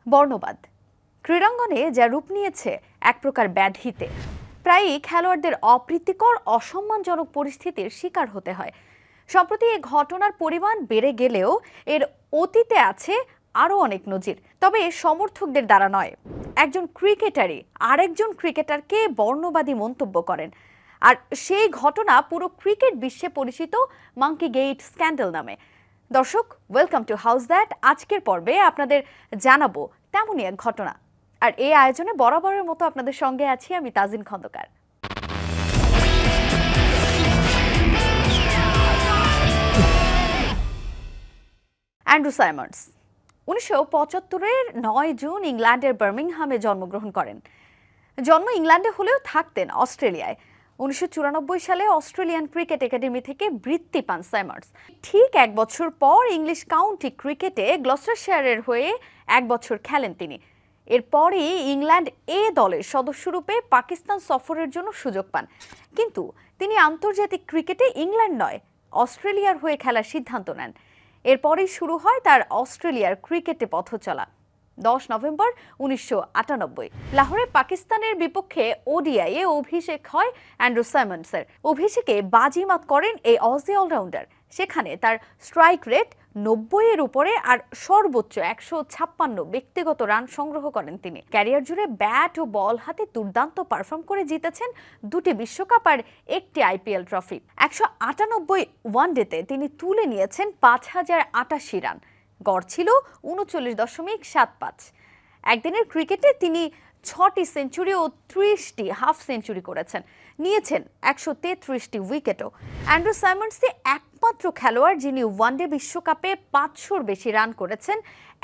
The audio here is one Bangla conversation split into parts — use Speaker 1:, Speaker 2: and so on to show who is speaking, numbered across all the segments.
Speaker 1: বর্ণবাদ ক্রীড়াঙ্গনে যা রূপ নিয়েছে এক প্রকার ব্যাধিতে। প্রায়ই খেলোয়াড়দের অপ্রীতিকর অসম্মানজনক পরিস্থিতির শিকার হতে হয়। সম্প্রতি এই ঘটনার পরিমাণ বেড়ে গেলেও এর অতীতে আছে আরও অনেক নজির, তবে সমর্থকদের দ্বারা নয়। একজন ক্রিকেটারই আরেকজন ক্রিকেটারকে বর্ণবাদী মন্তব্য করেন, আর সেই ঘটনা পুরো ক্রিকেট বিশ্বে পরিচিত মাঙ্কি গেট স্ক্যান্ডাল নামে। দর্শক, ওয়েলকাম টু হাউস দ্যাট। আজকের পর্বে আপনাদের জানাবো তেমনই এক ঘটনা, আর এই আয়োজনে বরাবরের মতো আপনাদের সঙ্গে আছি আমি Tajin Khandakar. Andrew Symonds 1975-এর 9 June ইংল্যান্ডের বার্মিংহামে জন্মগ্রহণ করেন। জন্ম ইংল্যান্ডে হলেও থাকতেন অস্ট্রেলিয়ায়। 1994 সালে অস্ট্রেলিয়ান ক্রিকেট একাডেমি থেকে বৃত্তি পান সাইমন্ডস। ঠিক এক বছর পর ইংলিশ কাউন্টি ক্রিকেটে গ্লস্টারশায়ারের হয়ে এক বছর খেলেন তিনি। এরপরই ইংল্যান্ড এ দলের সদস্যরূপে পাকিস্তান সফরের জন্য সুযোগ পান, কিন্তু তিনি আন্তর্জাতিক ক্রিকেটে ইংল্যান্ড নয় অস্ট্রেলিয়ার হয়ে খেলার সিদ্ধান্ত নেন। এরপরই শুরু হয় তার অস্ট্রেলিয়ার ক্রিকেটে পথ চলা। 10 নভেম্বর 1998 লাহোরে পাকিস্তানের বিপক্ষে ওডিআইয়ে অভিষেক হয় অ্যান্ড্রু সাইমন্ডসের। অভিষেকে বাজিমাত করেন এই অজি অলরাউন্ডার। সেখানে তার স্ট্রাইক রেট 90-এর উপরে আর সর্বোচ্চ 156 ব্যক্তিগত রান সংগ্রহ করেন তিনি। ক্যারিয়ার জুড়ে ব্যাট ও বল হাতে দুর্দান্ত পারফর্ম করে জিতেছেন 2টি বিশ্বকাপ আর 1টি আইপিএল ট্রফি। 198 ওয়ানডেতে তিনি তুলে নিয়েছেন 5088 রান, গড় ছিল 39.75। একদিনের ক্রিকেটে তিনি 6টি সেঞ্চুরি ও 30টি হাফ সেঞ্চুরি করেছেন, নিয়েছেন 133টি উইকেটও। অ্যান্ড্রু সাইমন্ডসই একমাত্র খেলোয়াড় যিনি ওয়ানডে বিশ্বকাপে 500-র বেশি রান করেছেন,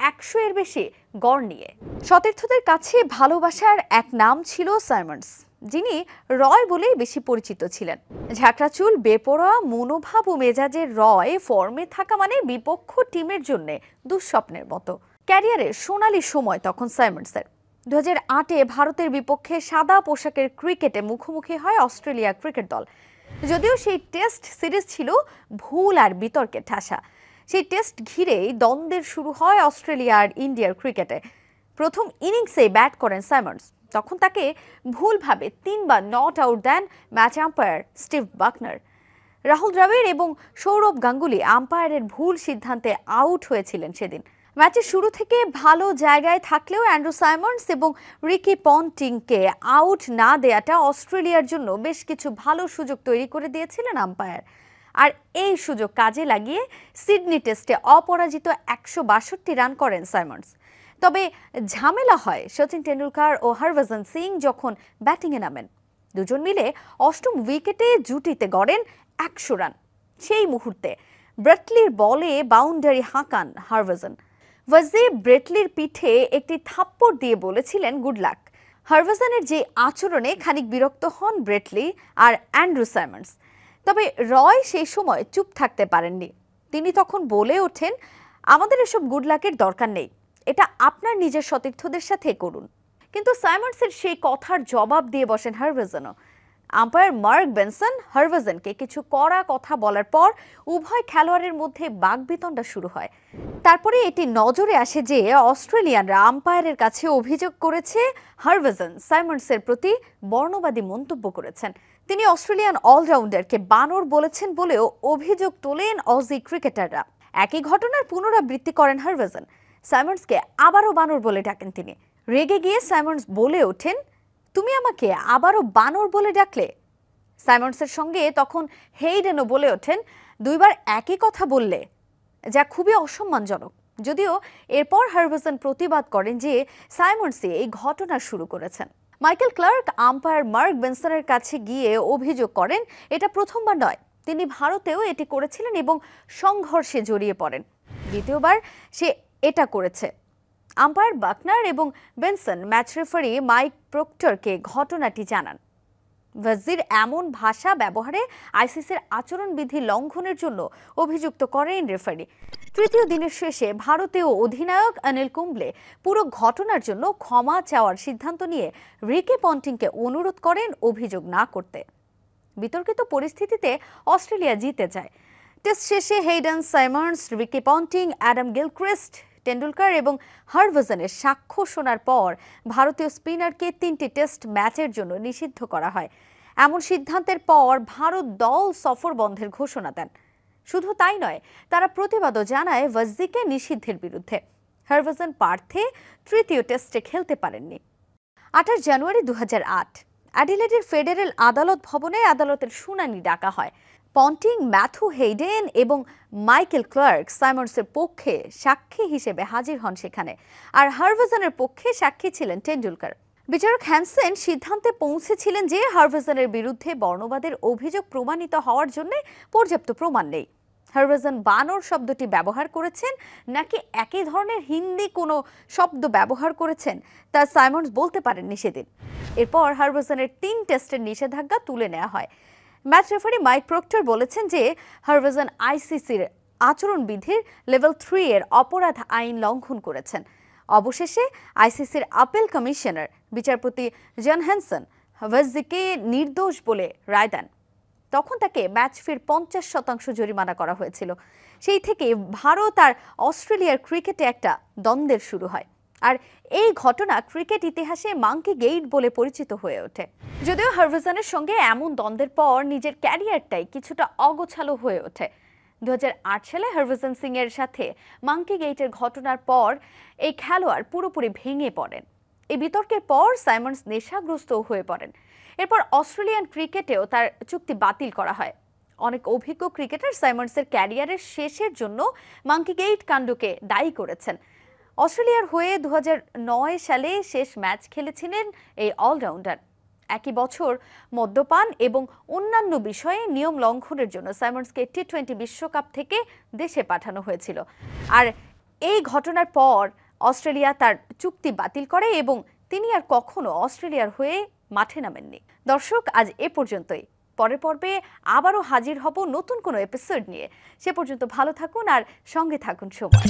Speaker 1: 100-এর বেশি গড় নিয়ে। সতীর্থদের কাছে ভালোবাসার এক নাম ছিল সাইমন্ডস, যিনি রয় বলেই বেশি পরিচিত ছিলেন। ঝাঁকড়া চুল, বেপরোয়া মনোভাব ও মেজাজের রয় ফর্মে থাকা মানে বিপক্ষ টিমের জন্য দুঃস্বপ্নের মতো। ক্যারিয়ারের সোনালি সময় তখন সাইমন্ডসের। 2008-এ ভারতের বিপক্ষে সাদা পোশাকের ক্রিকেটে মুখোমুখি হয় অস্ট্রেলিয়া ক্রিকেট দল। যদিও সেই টেস্ট সিরিজ ছিল ভুল আর বিতর্কে ঠাসা। সেই টেস্ট ঘিরেই দ্বন্দ্বের শুরু হয় অস্ট্রেলিয়া আর ইন্ডিয়ার ক্রিকেটে। প্রথম ইনিংসে ব্যাট করেন সাইমন্ডস, তখন তাকে ভুলভাবে 3 বার নট আউট দেন match umpire Steve Bucknor. Rahul Dravid এবং সৌরভ গাঙ্গুলি আম্পায়ারের ভুল সিদ্ধান্তে আউট হয়েছিলেন সেদিন। ম্যাচের শুরু থেকে ভালো জায়গায় থাকলেও অ্যান্ড্রু সাইমন্ডস এবং রিকি পন্টিংকে আউট না দেয়াটা অস্ট্রেলিয়ার জন্য বেশ কিছু ভালো সুযোগ তৈরি করে দিয়েছিলেন আম্পায়ার। আর এই সুযোগ কাজে লাগিয়ে সিডনি টেস্টে অপরাজিত 162 রান করেন সাইমন্ডস। তবে ঝামেলা হয় সচিন টেন্ডুলকার ও হরভজন সিং যখন ব্যাটিংয়ে নামেন। দুজন মিলে 8ম উইকেটে জুটিতে গড়েন 100 রান। সেই মুহূর্তে ব্রেটলির বলে বাউন্ডারি হাঁকান হরভজন। ওয়াজি ব্রেটলির পিঠে একটি থাপ্পড় দিয়ে বলেছিলেন গুড লাক। হরভজনের যে আচরণে খানিক বিরক্ত হন ব্রেটলি আর অ্যান্ড্রু সাইমন্ডস। তবে রয় সেই সময় চুপ থাকতে পারেননি। তিনি তখন বলে ওঠেন, আমাদের এসব গুড লাকের দরকার নেই, এটা আপনার নিজের সতীর্থদের সাথে করুন। কিন্তু সাইমন্ডসের সেই কথার জবাব দিয়ে বসেন হরভজনও। আম্পায়ার মার্ক বেনসন হরভজনকে কিছু কড়া কথা বলার পর উভয় খেলোয়াড়ের মধ্যে বাকবিতণ্ডা শুরু হয়। তারপরে এটি নজরে আসে যে অস্ট্রেলিয়ানরা আম্পায়ারের কাছে অভিযোগ করেছে হরভজন সাইমন্ডসের প্রতি বর্ণবাদী মন্তব্য করেছেন। তিনি অস্ট্রেলিয়ান অলরাউন্ডারকে বানর বলেছেন বলেও অভিযোগ তোলেন অজি ক্রিকেটাররা। একই ঘটনার পুনরাবৃত্তি করেন হরভজন। সাইমন্ডসকে আবারও বানর বলে ডাকেন তিনি। রেগে গিয়ে সাইমন্ডস বলে ওঠেন, তুমি আমাকে আবারও বানর বলে ডাকলে? সাইমন্ডসের সঙ্গে তখন হেইডেনও বলে ওঠেন, 2 বার একই কথা বললে, যা খুবই অসম্মানজনক। যদিও এরপর হরভজন প্রতিবাদ করেন যে সাইমন্ডসই এই ঘটনা শুরু করেছেন। মাইকেল ক্লার্ক আম্পায়ার মার্ক বেনসনের কাছে গিয়ে অভিযোগ করেন এটা প্রথমবার নয়, তিনি ভারতেও এটি করেছিলেন এবং সংঘর্ষে জড়িয়ে পড়েন। দ্বিতীয়বার সে এটা করেছে। আম্পায়ার বাকনার এবং বেনসন ম্যাচ রেফারি মাইক প্রক্টরকে ঘটনাটি জানান। ওয়াজির এমন ভাষা ব্যবহারে আইসিসির আচরণবিধি লঙ্ঘনের জন্য অভিযুক্ত করেন রেফারি। তৃতীয় দিনের শেষে ভারতীয় অধিনায়ক অনিল কুম্বলে পুরো ঘটনার জন্য ক্ষমা চাওয়ার সিদ্ধান্ত নিয়ে রিকি পন্টিংকে অনুরোধ করেন অভিযোগ না করতে। বিতর্কিত পরিস্থিতিতে অস্ট্রেলিয়া জিতে যায়। টেস্ট শেষে Hayden, Symonds, Ricky Ponting, Adam Gilchrist Tendulkar এবং হরভজনের সাক্ষ্য শোনার পর ভারতীয় স্পিনারকে 3টি টেস্ট ম্যাচের জন্য নিষিদ্ধ করা হয়। এমন সিদ্ধান্তের পর ভারত দল সফর বন্ধের ঘোষণা দেন। শুধু তাই নয়, তারা প্রতিবাদও জানায় ওয়াজদিকে নিষিদ্ধের বিরুদ্ধে। হরভজন পার্থে তৃতীয় টেস্টে খেলতে পারেননি। 28 জানুয়ারি 2008 অ্যাডিলেডের ফেডারেল আদালত ভবনে আদালতের শুনানি ডাকা হয়। পন্টিং, ম্যাথু হেইডেন এবং মাইকেল ক্লার্ক সাইমন্ডসের পক্ষে সাক্ষী হিসেবে হাজির হন সেখানে, আর হরভজনের পক্ষে সাক্ষী ছিলেন টেন্ডুলকার। বিচারক হ্যানসেন সিদ্ধান্তে পৌঁছেছিলেন যে হরভজনের বিরুদ্ধে বর্ণবাদের অভিযোগ প্রমাণিত হওয়ার জন্য পর্যাপ্ত প্রমাণ নেই। হরভজন বানর শব্দটি ব্যবহার করেছেন নাকি একই ধরনের হিন্দি কোনো শব্দ ব্যবহার করেছেন তা সাইমন্ডস বলতে পারেননি সেদিন। এরপর হরভজনের 3 টেস্টের নিষেধাজ্ঞা তুলে নেওয়া হয়। ম্যাচ রেফারি মাইক প্রক্টর বলেছেন যে হরভজন আইসিসির আচরণবিধির লেভেল 3 এর অপরাধ আইন লঙ্ঘন করেছেন। অবশেষে আইসিসির আপিল কমিশনার বিচারপতি জন হ্যানসন ওয়াজদিকে নির্দোষ বলে রায় দেন। তখন তাকে ম্যাচ ফির 50% জরিমানা করা হয়েছিল। সেই থেকে ভারত আর অস্ট্রেলিয়ার ক্রিকেটে একটা দ্বন্দ্বের শুরু হয়, আর এই ঘটনা ক্রিকেট ইতিহাসে মাঙ্কি গেট বলে পরিচিত হয়ে ওঠে। যদিও হরভজনের সঙ্গে এমন দ্বন্দ্বের পর নিজের ক্যারিয়ারটাই কিছুটা অগোছালো হয়ে ওঠে। 2008 সালে হরভজন সিং এর সাথে মাঙ্কি গেটের ঘটনার পর এই খেলোয়াড় পুরোপুরি ভেঙে পড়েন। এই বিতর্কের পর সাইমন্ডস নেশাগ্রস্ত হয়ে পড়েন। এরপর অস্ট্রেলিয়ান ক্রিকেটেও তার চুক্তি বাতিল করা হয়। অনেক অভিজ্ঞ ক্রিকেটার সাইমন্ডসের ক্যারিয়ারের শেষের জন্য মাঙ্কি গেট কাণ্ডকে দায়ী করেছেন। অস্ট্রেলিয়ার হয়ে 2009 সালে শেষ ম্যাচ খেলেছিলেন এই অলরাউন্ডার। একই বছর মদ্যপান এবং অন্যান্য বিষয়ে নিয়ম লঙ্ঘনের জন্য সাইমন্ডসকে টি-20 বিশ্বকাপ থেকে দেশে পাঠানো হয়েছিল। আর এই ঘটনার পর অস্ট্রেলিয়া তার চুক্তি বাতিল করে এবং তিনি আর কখনো অস্ট্রেলিয়ার হয়ে মাঠে নামেননি। দর্শক, আজ এ পর্যন্তই। পরের পর্বে আবারও হাজির হব নতুন কোনো এপিসোড নিয়ে। সে পর্যন্ত ভালো থাকুন আর সঙ্গে থাকুন সময়।